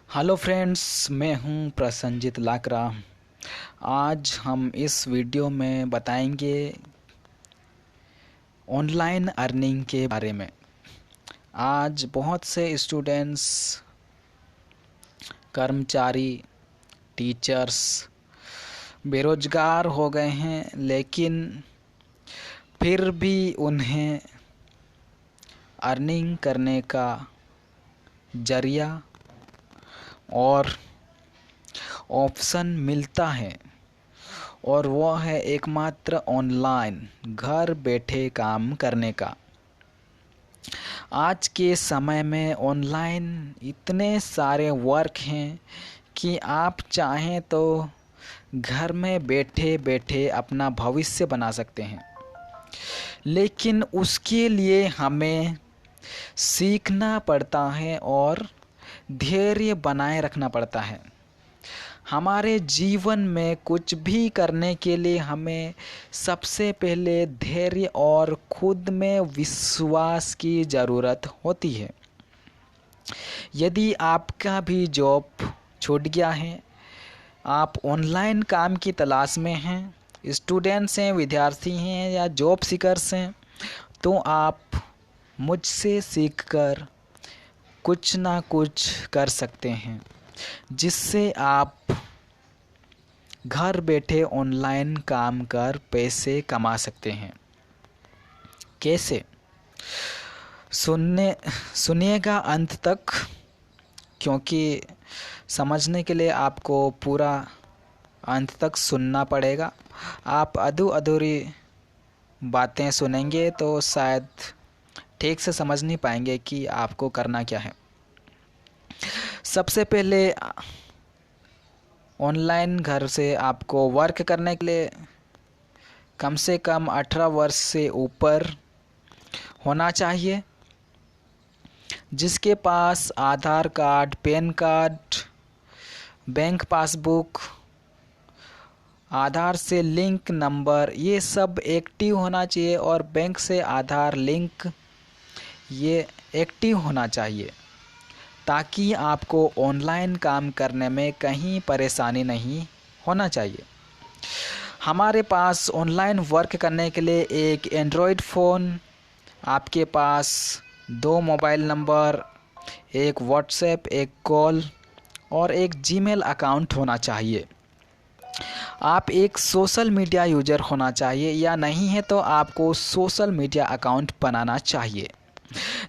Hello friends, मैं हूं प्रसन्नजीत लाकरा। आज हम इस वीडियो में बताएंगे ऑनलाइन अर्निंग के बारे में। आज बहुत से स्टूडेंट्स, कर्मचारी, टीचर्स बेरोजगार हो गए हैं, लेकिन फिर भी उन्हें अर्निंग करने का जरिया और ऑप्शन मिलता है, और वह है एकमात्र ऑनलाइन घर बैठे काम करने का। आज के समय में ऑनलाइन इतने सारे वर्क हैं कि आप चाहें तो घर में बैठे बैठे अपना भविष्य बना सकते हैं, लेकिन उसके लिए हमें सीखना पड़ता है और धैर्य बनाए रखना पड़ता है। हमारे जीवन में कुछ भी करने के लिए हमें सबसे पहले धैर्य और खुद में विश्वास की ज़रूरत होती है। यदि आपका भी जॉब छूट गया है, आप ऑनलाइन काम की तलाश में हैं, स्टूडेंट्स हैं, विद्यार्थी हैं या जॉब सीकर्स हैं, तो आप मुझसे सीखकर कुछ ना कुछ कर सकते हैं, जिससे आप घर बैठे ऑनलाइन काम कर पैसे कमा सकते हैं। कैसे? सुनिएगा अंत तक, क्योंकि समझने के लिए आपको पूरा अंत तक सुनना पड़ेगा। आप अधूरी बातें सुनेंगे तो शायद ठीक से समझ नहीं पाएंगे कि आपको करना क्या है। सबसे पहले ऑनलाइन घर से आपको वर्क करने के लिए कम से कम 18 वर्ष से ऊपर होना चाहिए, जिसके पास Aadhaar card, PAN card, bank passbook, Aadhaar से लिंक नंबर, ये सब एक्टिव होना चाहिए, और बैंक से आधार लिंक ये एक्टिव होना चाहिए, ताकि आपको ऑनलाइन काम करने में कहीं परेशानी नहीं होना चाहिए। हमारे पास ऑनलाइन वर्क करने के लिए एक एंड्रॉयड फ़ोन, आपके पास 2 मोबाइल नंबर, एक व्हाट्सएप, एक कॉल और एक जीमेल अकाउंट होना चाहिए। आप एक सोशल मीडिया यूज़र होना चाहिए, या नहीं है तो आपको सोशल मीडिया अकाउंट बनाना चाहिए,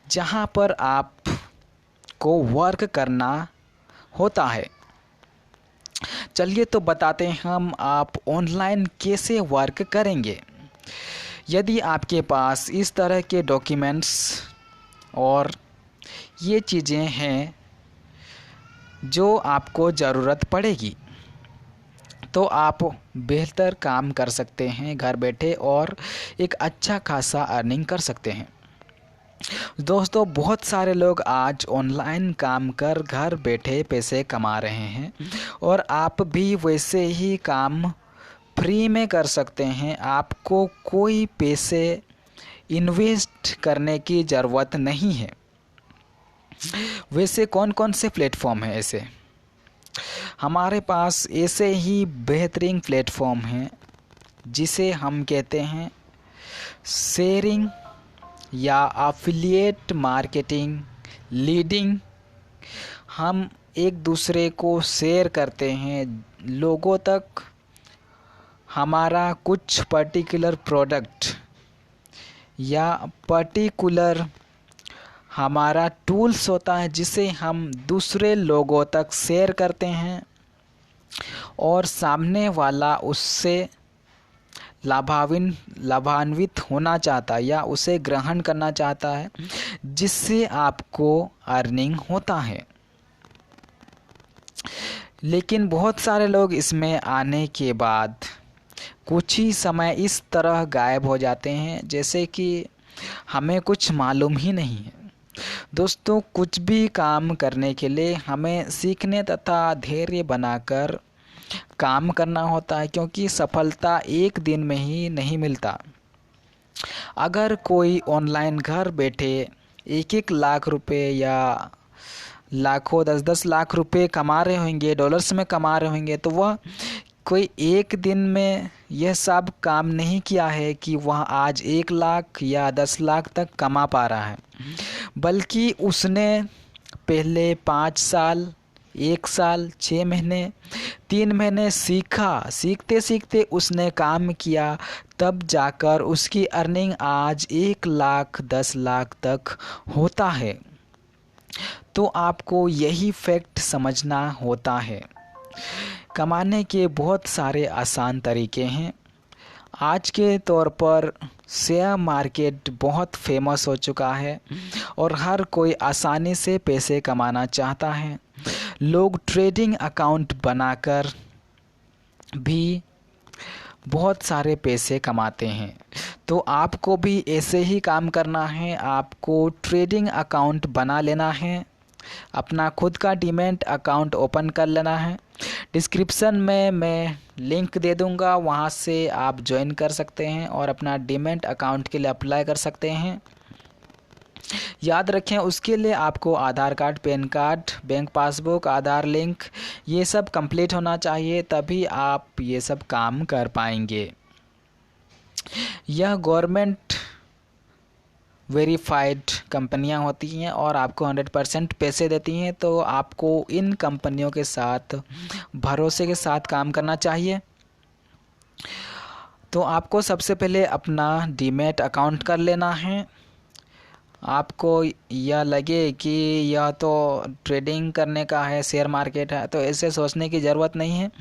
जहां पर आप को वर्क करना होता है। चलिए तो बताते हैं हम आप ऑनलाइन कैसे वर्क करेंगे। यदि आपके पास इस तरह के डॉक्यूमेंट्स और ये चीज़ें हैं जो आपको ज़रूरत पड़ेगी, तो आप बेहतर काम कर सकते हैं घर बैठे और एक अच्छा खासा अर्निंग कर सकते हैं। दोस्तों, बहुत सारे लोग आज ऑनलाइन काम कर घर बैठे पैसे कमा रहे हैं, और आप भी वैसे ही काम फ्री में कर सकते हैं। आपको कोई पैसे इन्वेस्ट करने की ज़रूरत नहीं है। वैसे कौन कौन से प्लेटफॉर्म हैं ऐसे? हमारे पास ऐसे ही बेहतरीन प्लेटफॉर्म हैं, जिसे हम कहते हैं शेयरिंग या एफिलिएट मार्केटिंग लीडिंग। हम एक दूसरे को शेयर करते हैं लोगों तक हमारा कुछ पर्टिकुलर प्रोडक्ट या पर्टिकुलर हमारा टूल्स होता है, जिसे हम दूसरे लोगों तक शेयर करते हैं, और सामने वाला उससे लाभान्वित होना चाहता है या उसे ग्रहण करना चाहता है, जिससे आपको अर्निंग होता है। लेकिन बहुत सारे लोग इसमें आने के बाद कुछ ही समय इस तरह गायब हो जाते हैं, जैसे कि हमें कुछ मालूम ही नहीं है। दोस्तों, कुछ भी काम करने के लिए हमें सीखने तथा धैर्य बनाकर काम करना होता है, क्योंकि सफलता एक दिन में ही नहीं मिलता। अगर कोई ऑनलाइन घर बैठे 1-1 लाख रुपए या लाखों 10-10 लाख रुपए कमा रहे होंगे, डॉलर्स में कमा रहे होंगे, तो वह कोई एक दिन में यह सब काम नहीं किया है कि वह आज 1 लाख या 10 लाख तक कमा पा रहा है, बल्कि उसने पहले 5 साल, 1 साल, 6 महीने, 3 महीने सीखते सीखते उसने काम किया, तब जाकर उसकी अर्निंग आज 1 लाख 10 लाख तक होता है। तो आपको यही फैक्ट समझना होता है। कमाने के बहुत सारे आसान तरीके हैं। आज के तौर पर शेयर मार्केट बहुत फेमस हो चुका है और हर कोई आसानी से पैसे कमाना चाहता है। लोग ट्रेडिंग अकाउंट बनाकर भी बहुत सारे पैसे कमाते हैं। तो आपको भी ऐसे ही काम करना है। आपको ट्रेडिंग अकाउंट बना लेना है, अपना खुद का डीमैट अकाउंट ओपन कर लेना है। डिस्क्रिप्शन में मैं लिंक दे दूंगा, वहां से आप ज्वाइन कर सकते हैं और अपना डीमैट अकाउंट के लिए अप्लाई कर सकते हैं। याद रखें, उसके लिए आपको Aadhaar card, PAN card, bank passbook, Aadhaar link, ये सब कंप्लीट होना चाहिए, तभी आप ये सब काम कर पाएंगे। यह गवर्नमेंट वेरीफाइड कंपनियां होती हैं और आपको 100% पैसे देती हैं, तो आपको इन कंपनियों के साथ भरोसे के साथ काम करना चाहिए। तो आपको सबसे पहले अपना डीमैट अकाउंट कर लेना है। आपको यह लगे कि यह तो ट्रेडिंग करने का है, शेयर मार्केट है, तो ऐसे सोचने की ज़रूरत नहीं है।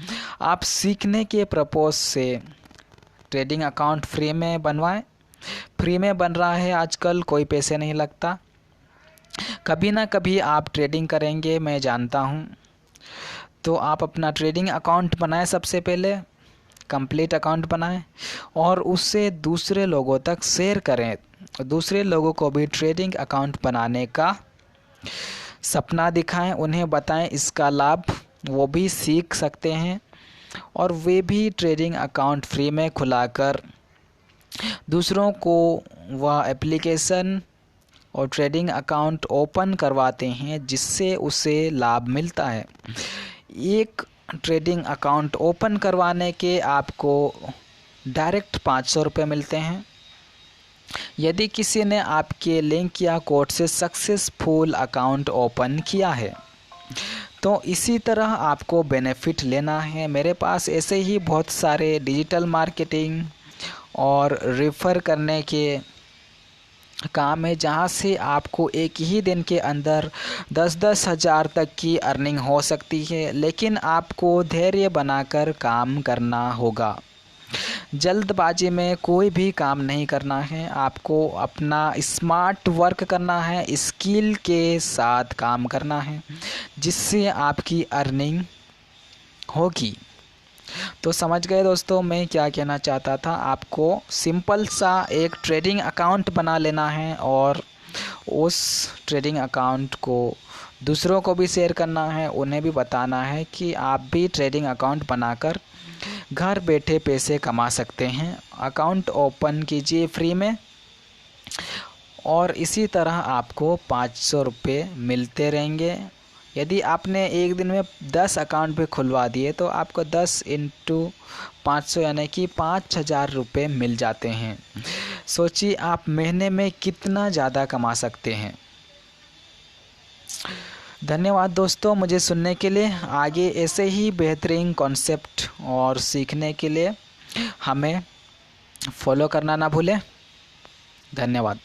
आप सीखने के पर्पज़ से ट्रेडिंग अकाउंट फ्री में बनवाएं। फ्री में बन रहा है आजकल, कोई पैसे नहीं लगता। कभी ना कभी आप ट्रेडिंग करेंगे, मैं जानता हूँ। तो आप अपना ट्रेडिंग अकाउंट बनाएं, सबसे पहले कंप्लीट अकाउंट बनाएं और उससे दूसरे लोगों तक शेयर करें। दूसरे लोगों को भी ट्रेडिंग अकाउंट बनाने का सपना दिखाएं, उन्हें बताएं इसका लाभ, वो भी सीख सकते हैं और वे भी ट्रेडिंग अकाउंट फ्री में खुलाकर दूसरों को वह एप्लीकेशन और ट्रेडिंग अकाउंट ओपन करवाते हैं, जिससे उसे लाभ मिलता है। एक ट्रेडिंग अकाउंट ओपन करवाने के आपको डायरेक्ट 500 रुपये मिलते हैं। यदि किसी ने आपके लिंक या कोड से सक्सेसफुल अकाउंट ओपन किया है, तो इसी तरह आपको बेनिफिट लेना है। मेरे पास ऐसे ही बहुत सारे डिजिटल मार्केटिंग और रेफ़र करने के काम है, जहां से आपको एक ही दिन के अंदर 10-10 हज़ार तक की अर्निंग हो सकती है। लेकिन आपको धैर्य बनाकर काम करना होगा। जल्दबाजी में कोई भी काम नहीं करना है। आपको अपना स्मार्ट वर्क करना है, स्किल के साथ काम करना है, जिससे आपकी अर्निंग होगी। तो समझ गए दोस्तों मैं क्या कहना चाहता था। आपको सिंपल सा एक ट्रेडिंग अकाउंट बना लेना है और उस ट्रेडिंग अकाउंट को दूसरों को भी शेयर करना है, उन्हें भी बताना है कि आप भी ट्रेडिंग अकाउंट बनाकर घर बैठे पैसे कमा सकते हैं। अकाउंट ओपन कीजिए फ्री में और इसी तरह आपको 500 रुपये मिलते रहेंगे। यदि आपने एक दिन में 10 अकाउंट भी खुलवा दिए तो आपको 10 × 500 यानी कि 5,000 रुपये मिल जाते हैं। सोचिए आप महीने में कितना ज़्यादा कमा सकते हैं। धन्यवाद दोस्तों मुझे सुनने के लिए। आगे ऐसे ही बेहतरीन कॉन्सेप्ट और सीखने के लिए हमें फॉलो करना ना भूलें। धन्यवाद।